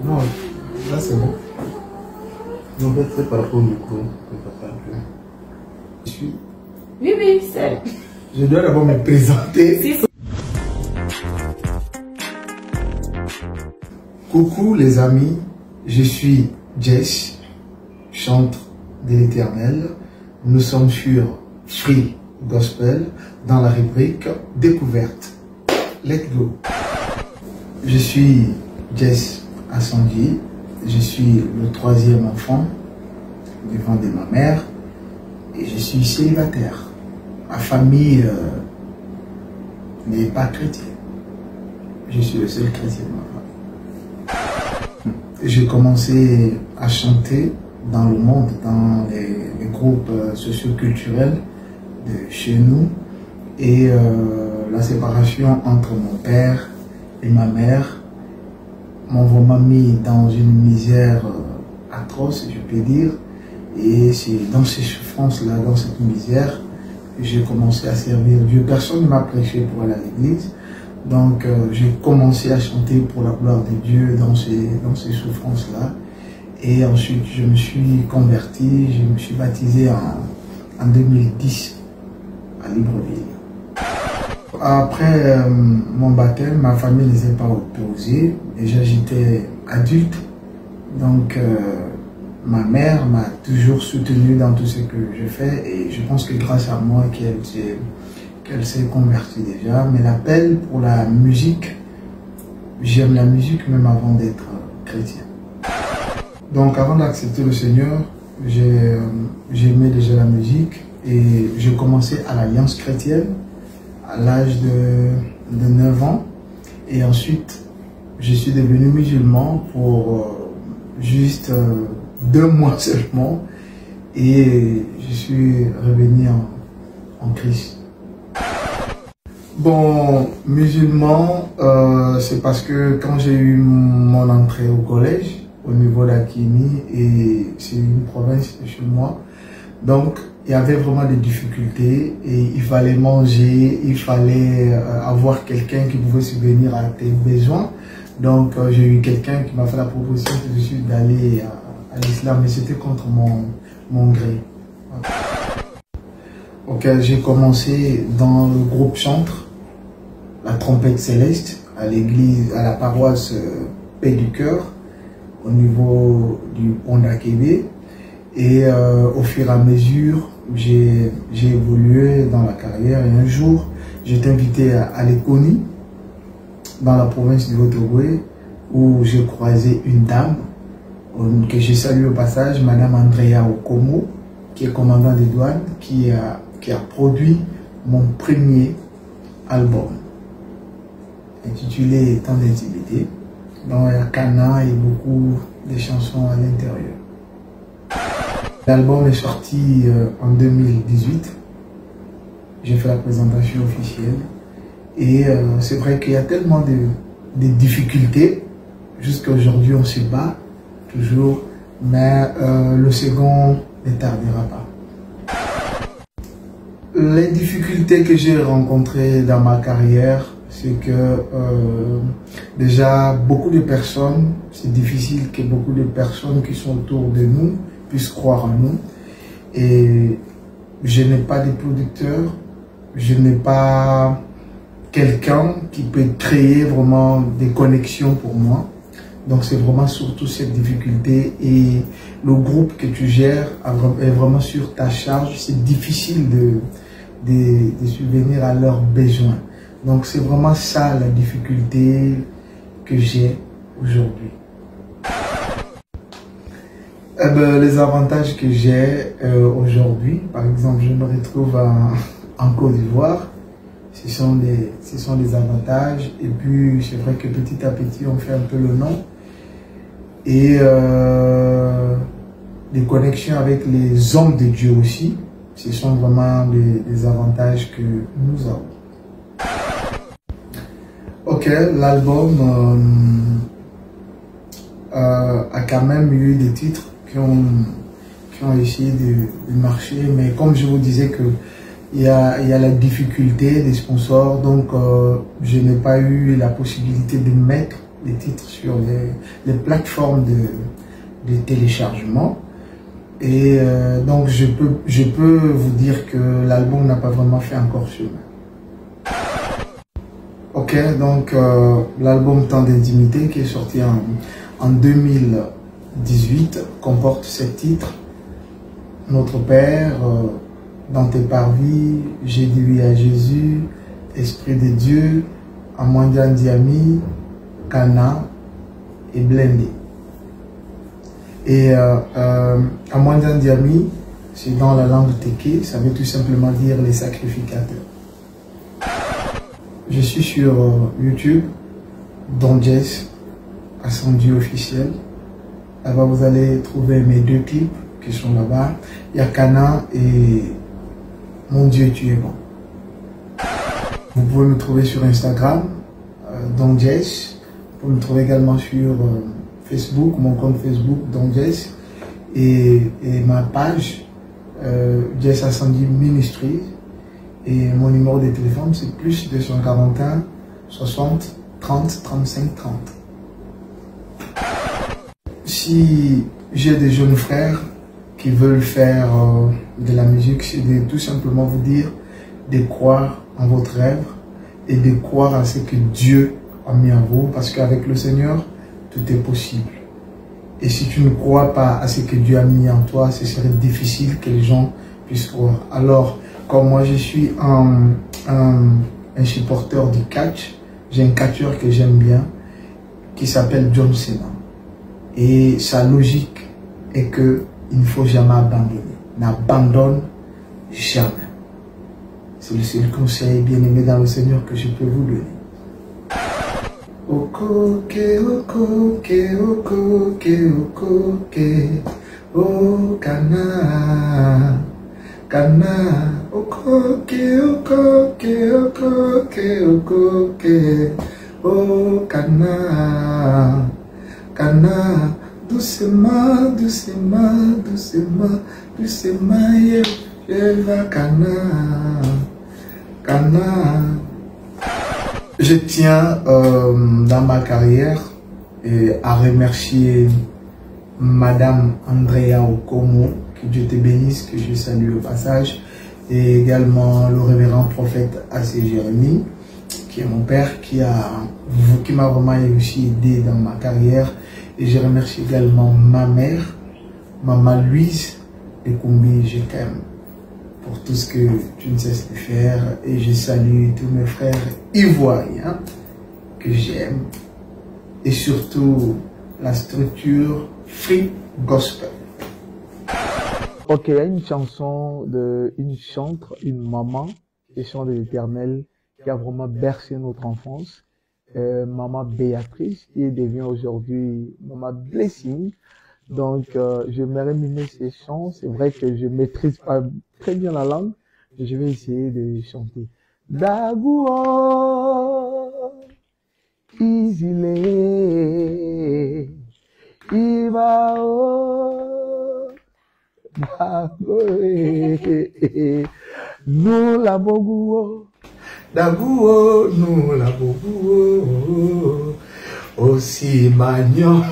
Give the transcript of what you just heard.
Non, là c'est bon. En fait, c'est par rapport au micro que papa peut. Je suis. Oui, c'est. Je dois d'abord me présenter. Si. Coucou les amis, je suis Jess, chantre de l'Éternel. Nous sommes sur Free Gospel dans la rubrique Découverte. Let's go. Je suis Jess Assangi, je suis le 3e enfant du ventre de ma mère et je suis célibataire. Ma famille n'est pas chrétienne. Je suis le seul chrétien de ma famille. J'ai commencé à chanter dans le monde, dans les groupes socioculturels de chez nous. Et la séparation entre mon père et ma mère m'ont vraiment mis dans une misère atroce, je peux dire. Et c'est dans ces souffrances-là, dans cette misère, que j'ai commencé à servir Dieu. Personne ne m'a prêché pour aller à l'église. Donc j'ai commencé à chanter pour la gloire de Dieu dans ces souffrances-là. Et ensuite je me suis converti, je me suis baptisé en 2010 à Libreville. Après mon baptême, ma famille ne s'est pas opposée. Déjà j'étais adulte, donc ma mère m'a toujours soutenu dans tout ce que je fais. Et je pense que grâce à moi qu'elle s'est convertie déjà. Mais l'appel pour la musique, j'aime la musique même avant d'être chrétien. Donc avant d'accepter le Seigneur, j'aimais déjà la musique et j'ai commencé à l'Alliance chrétienne à l'âge de 9 ans. Et ensuite, je suis devenu musulman pour juste 2 mois seulement. Et je suis revenu en Christ. Bon, musulman, c'est parce que quand j'ai eu mon entrée au collège, au niveau d'Akini, et c'est une province chez moi, donc il y avait vraiment des difficultés et il fallait manger, il fallait avoir quelqu'un qui pouvait subvenir à tes besoins. Donc j'ai eu quelqu'un qui m'a fait la proposition tout de suite d'aller à l'islam, mais c'était contre mon gré. Ok, j'ai commencé dans le groupe chantre, la trompette céleste, à l'église, à la paroisse Paix du Cœur, au niveau du pont d'Akébé. Et au fur et à mesure, j'ai évolué dans la carrière. Et un jour, j'étais invité à Lekoni, dans la province du Haut-Ogooué, où j'ai croisé une dame, que j'ai salué au passage, Madame Andrea Okomo, qui est commandant des douanes, qui a produit mon premier album, intitulé Temps d'intimité. Donc il y a Cana et beaucoup de chansons à l'intérieur. L'album est sorti en 2018. J'ai fait la présentation officielle. Et c'est vrai qu'il y a tellement de difficultés. Jusqu'à aujourd'hui, on se bat toujours. Mais le second ne tardera pas. Les difficultés que j'ai rencontrées dans ma carrière, c'est que déjà beaucoup de personnes, c'est difficile que beaucoup de personnes qui sont autour de nous puissent croire en nous. Et je n'ai pas de producteur, je n'ai pas quelqu'un qui peut créer vraiment des connexions pour moi. Donc c'est vraiment surtout cette difficulté, et le groupe que tu gères est vraiment sur ta charge. C'est difficile de subvenir à leurs besoins. Donc c'est vraiment ça la difficulté que j'ai aujourd'hui. Les avantages que j'ai aujourd'hui, par exemple, je me retrouve en Côte d'Ivoire. Ce sont des avantages. Et puis c'est vrai que petit à petit on fait un peu le nom. Et des connexions avec les hommes de Dieu aussi. Ce sont vraiment des avantages que nous avons. Ok, l'album a quand même eu des titres qui ont essayé de marcher, mais comme je vous disais que il y a la difficulté des sponsors, donc je n'ai pas eu la possibilité de mettre les titres sur les plateformes de téléchargement. Et donc je peux vous dire que l'album n'a pas vraiment fait encore chemin. Ok, donc l'album Temps d'intimité qui est sorti en 2018 comporte 7 titres. Notre Père, Dans tes parvis, J'ai dit oui à Jésus, Esprit de Dieu, Amandian Diami, Cana et Blendé. Et Amandian Diami, c'est dans la langue Téké, ça veut tout simplement dire les sacrificateurs. Je suis sur YouTube, Don Jess, à son Dieu officiel. Là-bas, vous allez trouver mes 2 clips qui sont là-bas. Il y a Cana et Mon Dieu, tu es bon. Vous pouvez me trouver sur Instagram, Don Jess. Vous pouvez me trouver également sur Facebook, mon compte Facebook, Don Jess. Et ma page, Jess Ascendi Ministries. Et mon numéro de téléphone, c'est plus 241 60 30 35 30. Si j'ai des jeunes frères qui veulent faire de la musique, c'est de tout simplement vous dire de croire en votre rêve et de croire à ce que Dieu a mis en vous, parce qu'avec le Seigneur, tout est possible. Et si tu ne crois pas à ce que Dieu a mis en toi, ce serait difficile que les gens puissent croire. Alors, comme moi je suis un supporter du catch, j'ai un catcheur que j'aime bien, qui s'appelle John Cena. Et sa logique est que il ne faut jamais abandonner. N'abandonne jamais. C'est le seul conseil bien-aimé dans le Seigneur que je peux vous donner. Okoke, okoke, okoke, okoke, oh Cana, Cana, okoke, okoke, okoke, okoke, oh Cana, Cana, doucement, doucement, doucement, doucement, je vais Cana, Cana. Je tiens dans ma carrière à remercier Madame Andrea Okomo, que Dieu te bénisse, que je salue au passage, et également le révérend prophète Assez Jérémie, qui est mon père, qui m'a vraiment aussi aidé dans ma carrière. Et je remercie également ma mère, Maman Louise de Kumbi, je t'aime pour tout ce que tu ne cesses de faire. Et je salue tous mes frères ivoiriens que j'aime. Et surtout la structure Free Gospel. Ok, il y a une chanson d'une chantre, une maman, qui chante de l'Éternel, qui a vraiment bercé notre enfance. Maman Béatrice, qui devient aujourd'hui Maman Blessing. Donc, je vais rémimer ces chants. C'est vrai que je maîtrise pas très bien la langue, mais je vais essayer de chanter. Daguo, Izile, Ibao, Dagoe, nous la boguo. Daguo, nous la boguo, aussi magnon.